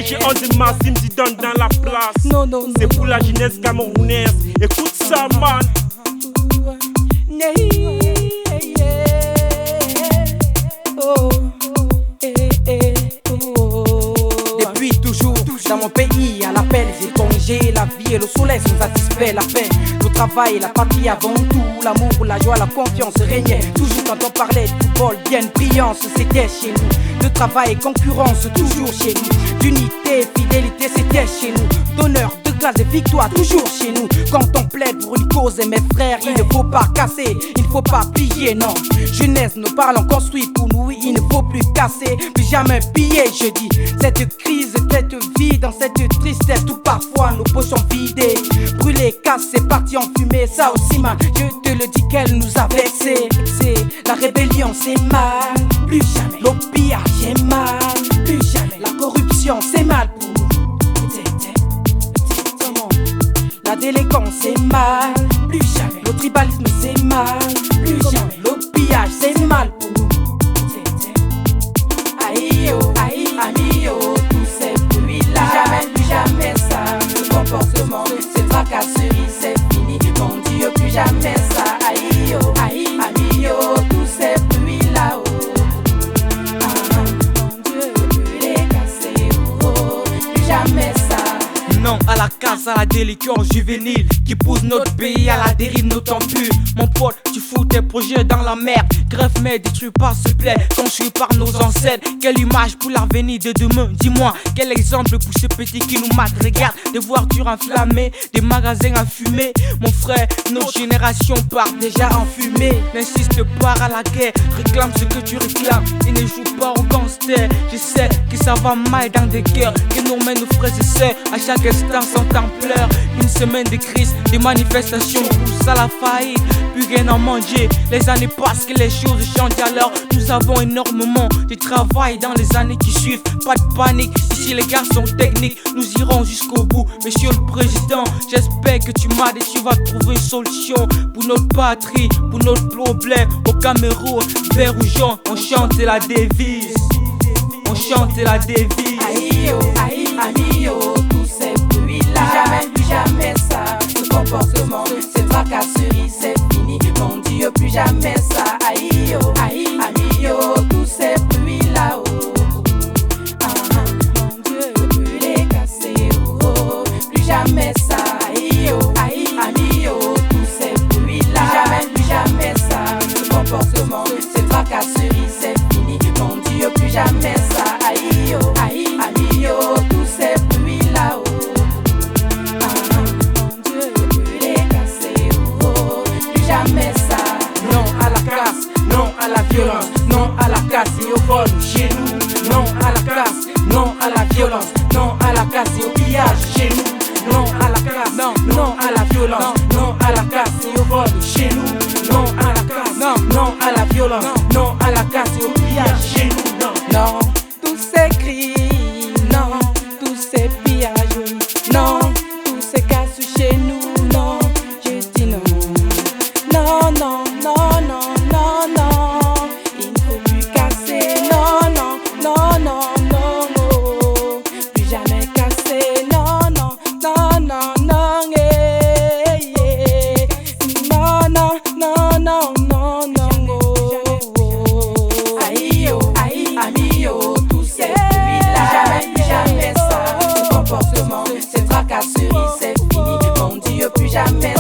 DJ on the mass, il me dit donne dans la place. Non, non, non. C'est pour la jeunesse camerounaise. Écoute ça, man. Depuis toujours, dans mon pays, à l'appel, j'ai congé. La vie et le soleil sont satisfaits, la paix, le travail, la patrie avant tout. L'amour, la joie, la confiance régnait. Toujours quand on parlait de football, bien brillance, c'était chez nous. De travail et concurrence, toujours chez nous. D'unité, fidélité, c'était chez nous. D'honneur, de grâce et victoire, toujours chez nous. Quand on plaide pour une cause et mes frères, il ne faut pas casser, il ne faut pas plier, non. Jeunesse, nos parents construit pour nous, il ne faut plus casser, plus jamais piller, je dis. Cette crise, cette vie, dans cette tristesse, tout parfois nos poches sont vidées. Brûlées, cassées, parties en fumée, ça aussi mal, je te le dis qu'elle nous a vexé. La rébellion c'est mal, plus jamais. L'opiat c'est mal, plus jamais. La corruption c'est mal pour nous. La délinquance c'est mal, plus jamais. Le tribalisme c'est mal, plus jamais. L'opiage c'est mal pour nous. Aïe yo, aïe, ami yo, tous ces bruits-là. Plus jamais ça. Le comportement, ces tracasseries, c'est fini. Mon Dieu, plus jamais ça. Aïe yo, aïe, ami yo, tous ces bruits-là. Mon Dieu, plus les casser, plus jamais ça. Non à la casse, à la délinquance juvénile qui pousse notre pays à la dérive, n'autant plus. Mon pote, tu fous tes projets dans la merde. Greffe mais détruis pas s'il te plaît, construit par nos ancêtres. Quelle image pour l'avenir de demain, dis-moi. Quel exemple pour ces petits qui nous matent. Regarde, des voitures enflammées, des magasins à fumer. Mon frère, notre génération part déjà en fumée. N'insiste pas à la guerre, réclame ce que tu réclames. Et ne joue pas au gangster. Je sais que ça va mal dans des guerres que nous mènent nos frères et sœurs. À chaque instant sont en pleurs. Une semaine de crise, des manifestations poussent à la faillite. Plus rien à manger, les années passent que les choses changent. Alors nous avons énormément de travail dans les années qui suivent. Pas de panique, ici les gars sont techniques. Nous irons jusqu'au bout, monsieur le président. J'espère que tu m'as dit tu vas trouver une solution pour notre patrie, pour notre problème. Au Cameroun, vert ou jaune, on chante la devise. On chante la devise. Aïe yo, aïe, ami yo, tous ces bruits-là. Plus jamais ça. Ce comportement, ces tracasseries, c'est fini. Mon Dieu, plus jamais ça. Aïe yo, aïe, ami yo, tous ces bruits-là. Mon Dieu, plus les casser, plus jamais ça. Aïe yo, aïe, ami yo, tous ces bruits-là. Plus jamais ça. Ce comportement, ces tracasseries, c'est fini. Mon Dieu, plus jamais ça. Aïe yo, aïe, ami yo, tous ces bruits-là. Mon Dieu, plus les casser, plus jamais ça. Non à la casse, non à la violence, non à la casse et au vol chez nous. Non à la casse, non à la violence, non à la casse et au pillage chez nous. Non à la casse, non à la violence, non à la casse et au vol chez nous. Non à la casse, non à la violence, non à la casse et au pillage chez nous. Non, tous ces cris, non, tous ces pillages, non, tous ces casses chez nous, non, je dis non. Non, non, non, non, non, non, il ne faut plus casser, non, non, non, non, non, oh, plus jamais casser, non, non, non, non, non, non, non, non, non, non, non, oh. Aïe yo, aïe, ami yo, tous ces bruits-là, plus jamais ça. Ce comportement, ces tracasseries, c'est fini, mon Dieu, plus jamais